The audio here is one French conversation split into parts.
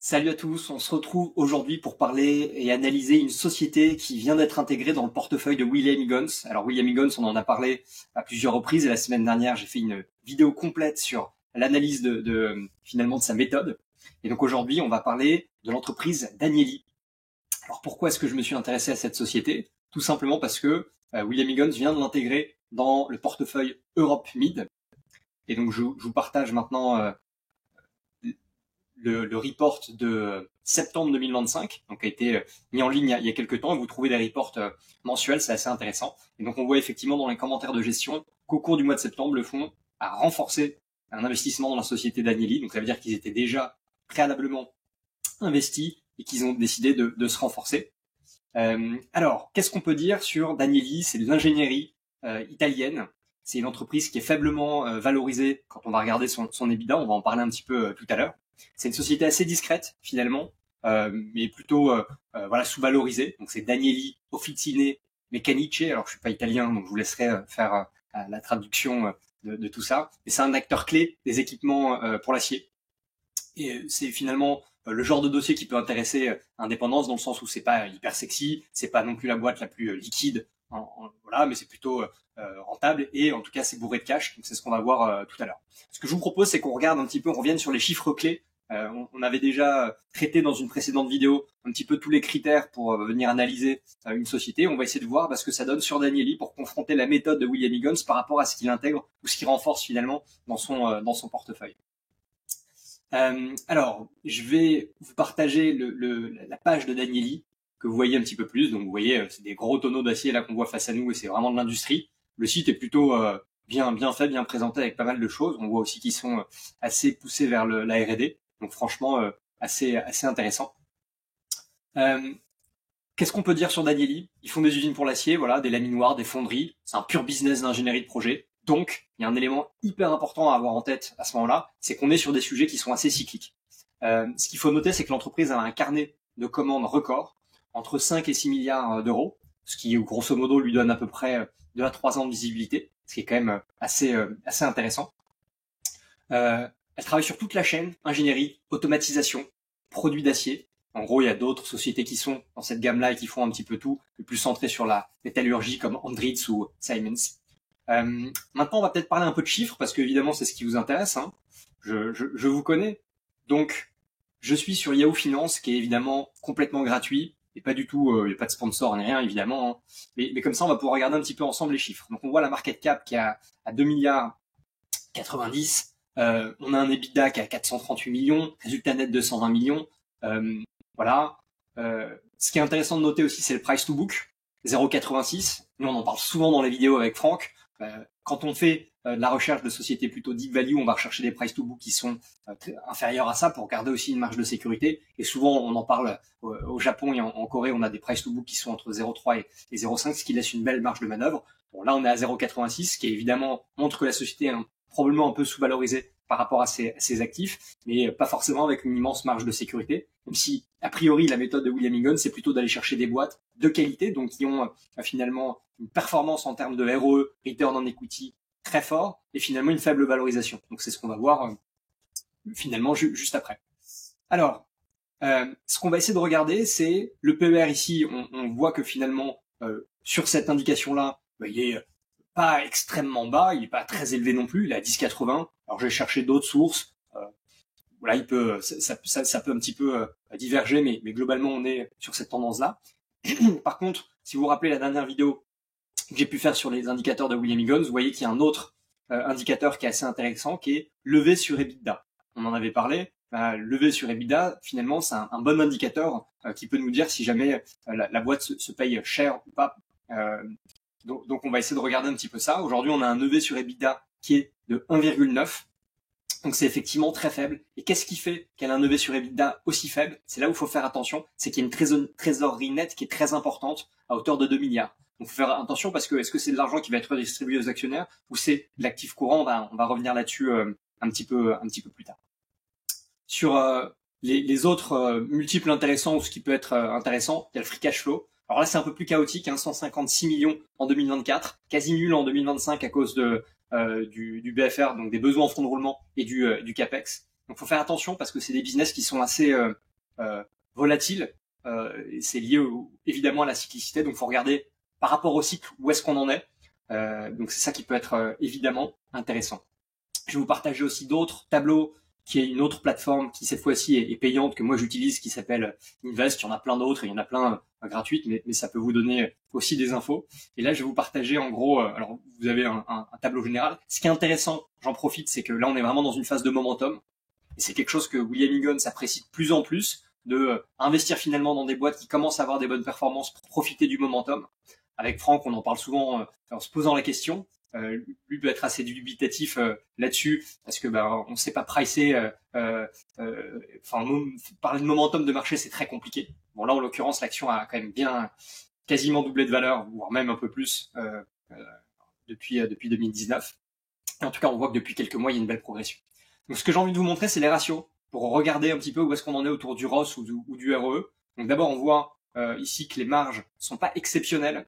Salut à tous, on se retrouve aujourd'hui pour parler et analyser une société qui vient d'être intégrée dans le portefeuille de William Higgins. Alors William Higgins, on en a parlé à plusieurs reprises et la semaine dernière, j'ai fait une vidéo complète sur l'analyse finalement de sa méthode. Et donc aujourd'hui, on va parler de l'entreprise Danieli. Alors pourquoi est-ce que je me suis intéressé à cette société? Tout simplement parce que William Higgins vient de l'intégrer dans le portefeuille Europe Mid. Et donc je vous partage maintenant le report de septembre 2025, donc a été mis en ligne il y a quelques temps, et vous trouvez des reports mensuels, c'est assez intéressant. Et donc on voit effectivement dans les commentaires de gestion qu'au cours du mois de septembre, le fonds a renforcé un investissement dans la société Danieli, donc ça veut dire qu'ils étaient déjà préalablement investis et qu'ils ont décidé de se renforcer. Alors, qu'est-ce qu'on peut dire sur Danieli? C'est de l'ingénierie italienne. C'est une entreprise qui est faiblement valorisée quand on va regarder son EBITDA, on va en parler un petit peu tout à l'heure. C'est une société assez discrète finalement, mais plutôt voilà, sous-valorisée. Donc c'est Danieli Officine Meccaniche. Alors je suis pas italien, donc je vous laisserai faire la traduction de tout ça. Mais c'est un acteur clé des équipements pour l'acier. Et c'est finalement le genre de dossier qui peut intéresser Indépendance, dans le sens où c'est pas hyper sexy, c'est pas non plus la boîte la plus liquide, voilà, mais c'est plutôt rentable et en tout cas c'est bourré de cash. Donc c'est ce qu'on va voir tout à l'heure. Ce que je vous propose, c'est qu'on regarde un petit peu, on revienne sur les chiffres clés. On avait déjà traité dans une précédente vidéo un petit peu tous les critères pour venir analyser une société. On va essayer de voir ce que ça donne sur Danieli pour confronter la méthode de William Higgins par rapport à ce qu'il intègre ou ce qu'il renforce finalement dans son portefeuille. Alors, je vais vous partager la page de Danieli que vous voyez un petit peu plus. Donc, vous voyez, c'est des gros tonneaux d'acier là qu'on voit face à nous et c'est vraiment de l'industrie. Le site est plutôt bien fait, bien présenté avec pas mal de choses. On voit aussi qu'ils sont assez poussés vers la R&D. Donc, franchement, assez intéressant. Qu'est-ce qu'on peut dire sur Danieli? Ils font des usines pour l'acier, voilà, des laminoirs, des fonderies. C'est un pur business d'ingénierie de projet. Donc, il y a un élément hyper important à avoir en tête à ce moment-là, c'est qu'on est sur des sujets qui sont assez cycliques. Ce qu'il faut noter, c'est que l'entreprise a un carnet de commandes record entre 5 et 6 milliards d'euros, ce qui, grosso modo, lui donne à peu près 2 à 3 ans de visibilité, ce qui est quand même assez intéressant. Elle travaille sur toute la chaîne, ingénierie, automatisation, produits d'acier. En gros, il y a d'autres sociétés qui sont dans cette gamme-là et qui font un petit peu tout, le plus centré sur la métallurgie comme Andritz ou Siemens. Maintenant, on va peut-être parler un peu de chiffres parce que évidemment, c'est ce qui vous intéresse. Hein. Je vous connais, donc je suis sur Yahoo Finance, qui est évidemment complètement gratuit et pas du tout, il n'y a pas de sponsor ni rien évidemment. Hein. Mais comme ça, on va pouvoir regarder un petit peu ensemble les chiffres. Donc, on voit la market cap qui est à 2 milliards 90. On a un EBITDA qui est à 438 millions, résultat net de 120 millions. Voilà. Ce qui est intéressant de noter aussi, c'est le price to book, 0,86. Nous, on en parle souvent dans les vidéos avec Franck. Quand on fait de la recherche de sociétés plutôt deep value, on va rechercher des price to book qui sont inférieurs à ça pour garder aussi une marge de sécurité. Et souvent, on en parle au Japon et en Corée, on a des price to book qui sont entre 0,3 et 0,5, ce qui laisse une belle marge de manœuvre. Bon, là, on est à 0,86, ce qui évidemment montre que la société est probablement un peu sous-valorisée par rapport à ses actifs, mais pas forcément avec une immense marge de sécurité. Même si, a priori, la méthode de William Higgins, c'est plutôt d'aller chercher des boîtes de qualité, donc qui ont finalement une performance en termes de ROE, return on equity, très fort, et finalement une faible valorisation. Donc c'est ce qu'on va voir finalement juste après. Alors, ce qu'on va essayer de regarder, c'est le PER ici. On voit que finalement, sur cette indication-là, il est pas extrêmement bas, il est pas très élevé non plus, il est à 10,80. Alors j'ai cherché d'autres sources. Voilà, ça peut un petit peu diverger, mais globalement on est sur cette tendance-là. Par contre, si vous vous rappelez la dernière vidéo que j'ai pu faire sur les indicateurs de William Higgins, vous voyez qu'il y a un autre indicateur qui est assez intéressant, qui est levé sur EBITDA. On en avait parlé. Levé sur EBITDA, finalement, c'est un bon indicateur qui peut nous dire si jamais la boîte se paye cher ou pas. Donc, on va essayer de regarder un petit peu ça. Aujourd'hui, on a un EV sur EBITDA qui est de 1,9. Donc, c'est effectivement très faible. Et qu'est-ce qui fait qu'elle a un EV sur EBITDA aussi faible? C'est là où il faut faire attention. C'est qu'il y a une trésorerie nette qui est très importante à hauteur de 2 milliards. Donc, il faut faire attention parce que est-ce que c'est de l'argent qui va être redistribué aux actionnaires ou c'est de l'actif courant? On va revenir là-dessus un petit peu plus tard. Sur les autres multiples intéressants ou ce qui peut être intéressant, il y a le free cash flow. Alors là, c'est un peu plus chaotique, 156 millions en 2024, quasi nul en 2025 à cause du BFR, donc des besoins en fonds de roulement et du CAPEX. Donc, faut faire attention parce que c'est des business qui sont assez volatile. C'est lié évidemment à la cyclicité, donc il faut regarder par rapport au cycle où est-ce qu'on en est. Donc c'est ça qui peut être évidemment intéressant. Je vais vous partager aussi d'autres tableaux, qui est une autre plateforme qui cette fois-ci est payante, que moi j'utilise, qui s'appelle Invest. Il y en a plein d'autres, il y en a plein gratuites, mais ça peut vous donner aussi des infos. Et là je vais vous partager en gros, alors vous avez un tableau général. Ce qui est intéressant, j'en profite, c'est que là on est vraiment dans une phase de momentum. Et c'est quelque chose que William Higgins apprécie de plus en plus, de investir finalement dans des boîtes qui commencent à avoir des bonnes performances pour profiter du momentum. Avec Franck, on en parle souvent en se posant la question. Lui peut être assez dubitatif là-dessus parce que on ne sait pas pricer. Parler de momentum de marché, c'est très compliqué. Bon là, en l'occurrence, l'action a quand même bien quasiment doublé de valeur, voire même un peu plus depuis 2019. Et en tout cas, on voit que depuis quelques mois, il y a une belle progression. Donc, ce que j'ai envie de vous montrer, c'est les ratios pour regarder un petit peu où est-ce qu'on en est autour du ROS ou du ROE. Donc, d'abord, on voit ici que les marges sont pas exceptionnelles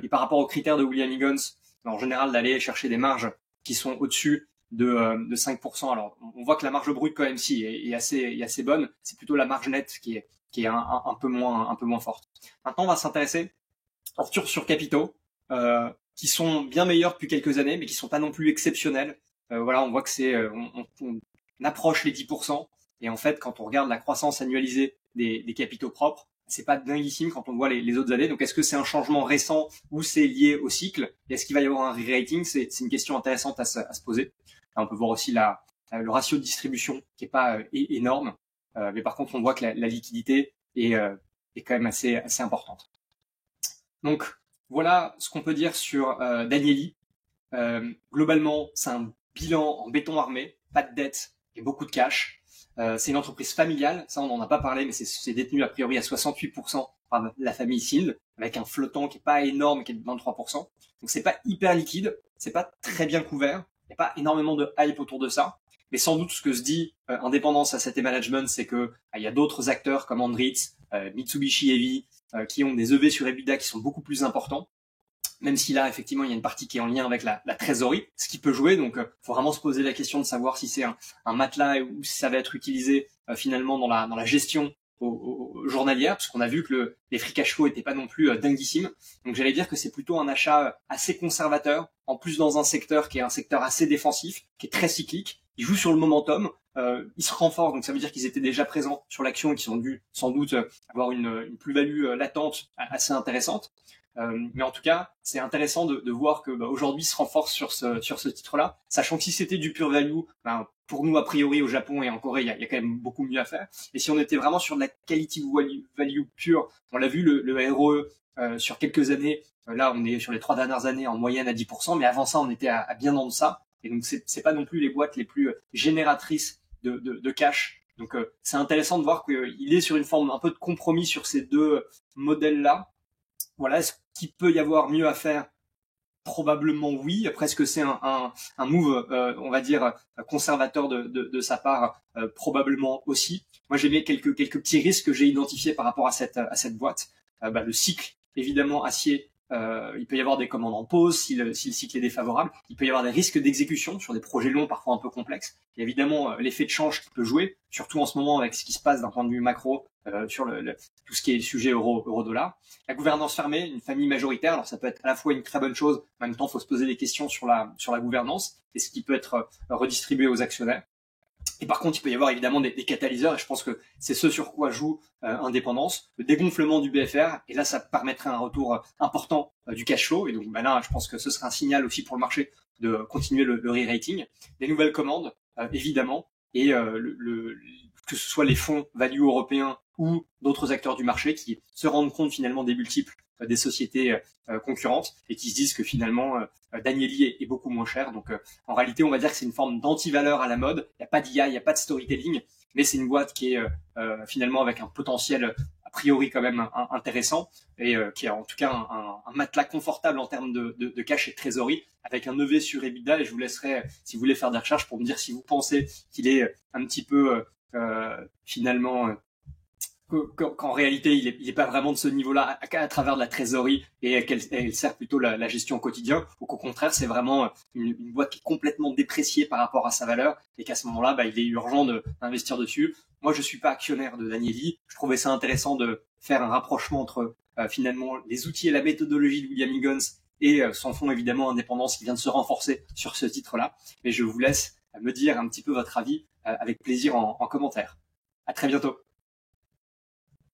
et par rapport aux critères de William Higgins, en général, d'aller chercher des marges qui sont au-dessus de 5%. Alors, on voit que la marge brute, quand même, si, est assez bonne. C'est plutôt la marge nette qui est un peu moins forte. Maintenant, on va s'intéresser en retour sur capitaux, qui sont bien meilleurs depuis quelques années, mais qui sont pas non plus exceptionnels. Voilà, on voit que on approche les 10%. Et en fait, quand on regarde la croissance annualisée des capitaux propres, c'est pas dinguissime quand on voit les autres années. Donc, est-ce que c'est un changement récent ou c'est lié au cycle? Et est-ce qu'il va y avoir un re-rating? C'est une question intéressante à se poser. Là, on peut voir aussi le ratio de distribution qui est pas énorme. Mais par contre, on voit que la liquidité est quand même assez importante. Donc, voilà ce qu'on peut dire sur Danieli. Globalement, c'est un bilan en béton armé, pas de dette et beaucoup de cash. C'est une entreprise familiale, ça on n'en a pas parlé, mais c'est détenu a priori à 68% par la famille Sind, avec un flottant qui est pas énorme, qui est de 23%. Donc c'est pas hyper liquide, c'est pas très bien couvert, il n'y a pas énormément de hype autour de ça. Mais sans doute ce que se dit Indépendance Asset Management, c'est que il y a d'autres acteurs comme Andritz, Mitsubishi Heavy, qui ont des EV sur EBITDA qui sont beaucoup plus importants. Même si là, effectivement, il y a une partie qui est en lien avec la trésorerie, ce qui peut jouer. Donc, faut vraiment se poser la question de savoir si c'est un matelas ou si ça va être utilisé finalement dans la gestion journalière, parce qu'on a vu que les free cash flow étaient pas non plus dinguissimes. Donc, j'allais dire que c'est plutôt un achat assez conservateur, en plus dans un secteur qui est un secteur assez défensif, qui est très cyclique. Ils jouent sur le momentum, ils se renforcent, donc ça veut dire qu'ils étaient déjà présents sur l'action et qu'ils ont dû sans doute avoir une plus-value latente assez intéressante. Mais en tout cas, c'est intéressant de voir que aujourd'hui se renforce sur ce titre-là, sachant que si c'était du pure value, pour nous a priori au Japon et en Corée, il y a quand même beaucoup mieux à faire. Et si on était vraiment sur de la quality value pure, on l'a vu le ROE sur quelques années, là on est sur les 3 dernières années en moyenne à 10%, mais avant ça on était à bien en deçà. Et donc c'est pas non plus les boîtes les plus génératrices de cash. Donc c'est intéressant de voir qu'il est sur une forme un peu de compromis sur ces deux modèles-là. Voilà, est-ce qu'il peut y avoir mieux à faire? Probablement oui. Après, est-ce que c'est un move, on va dire, conservateur de sa part? Probablement aussi. Moi, j'ai mis quelques petits risques que j'ai identifiés par rapport à cette boîte. Le cycle, évidemment, acier. Il peut y avoir des commandes en pause si le cycle est défavorable. Il peut y avoir des risques d'exécution sur des projets longs, parfois un peu complexes. Il y a évidemment l'effet de change qui peut jouer, surtout en ce moment avec ce qui se passe d'un point de vue macro sur tout ce qui est sujet euro-dollar. La gouvernance fermée, une famille majoritaire, alors ça peut être à la fois une très bonne chose, en même temps, il faut se poser des questions sur la gouvernance et ce qui peut être redistribué aux actionnaires. Et par contre, il peut y avoir évidemment des catalyseurs, et je pense que c'est ce sur quoi joue Indépendance, le dégonflement du BFR, et là, ça permettrait un retour important du cash flow, et donc là, je pense que ce serait un signal aussi pour le marché de continuer le re-rating. Des nouvelles commandes, évidemment, et que ce soit les fonds value européens ou d'autres acteurs du marché qui se rendent compte finalement des multiples des sociétés concurrentes et qui se disent que finalement Danieli est beaucoup moins cher. Donc en réalité, on va dire que c'est une forme d'anti-valeur à la mode. Il n'y a pas d'IA, il n'y a pas de storytelling, mais c'est une boîte qui est finalement avec un potentiel a priori quand même intéressant et qui a en tout cas un matelas confortable en termes de cash et de trésorerie avec un EV sur EBITDA. Et je vous laisserai, si vous voulez faire des recherches, pour me dire si vous pensez qu'il est un petit peu finalement qu'en réalité, il est pas vraiment de ce niveau-là à travers de la trésorerie et elle sert plutôt la gestion au quotidien, ou qu'au contraire, c'est vraiment une boîte qui est complètement dépréciée par rapport à sa valeur et qu'à ce moment-là, il est urgent d'investir dessus. Moi, je suis pas actionnaire de Danieli. Je trouvais ça intéressant de faire un rapprochement entre finalement les outils et la méthodologie de William Higgins et son fonds évidemment Indépendance qui vient de se renforcer sur ce titre-là. Et je vous laisse me dire un petit peu votre avis avec plaisir en commentaire. À très bientôt.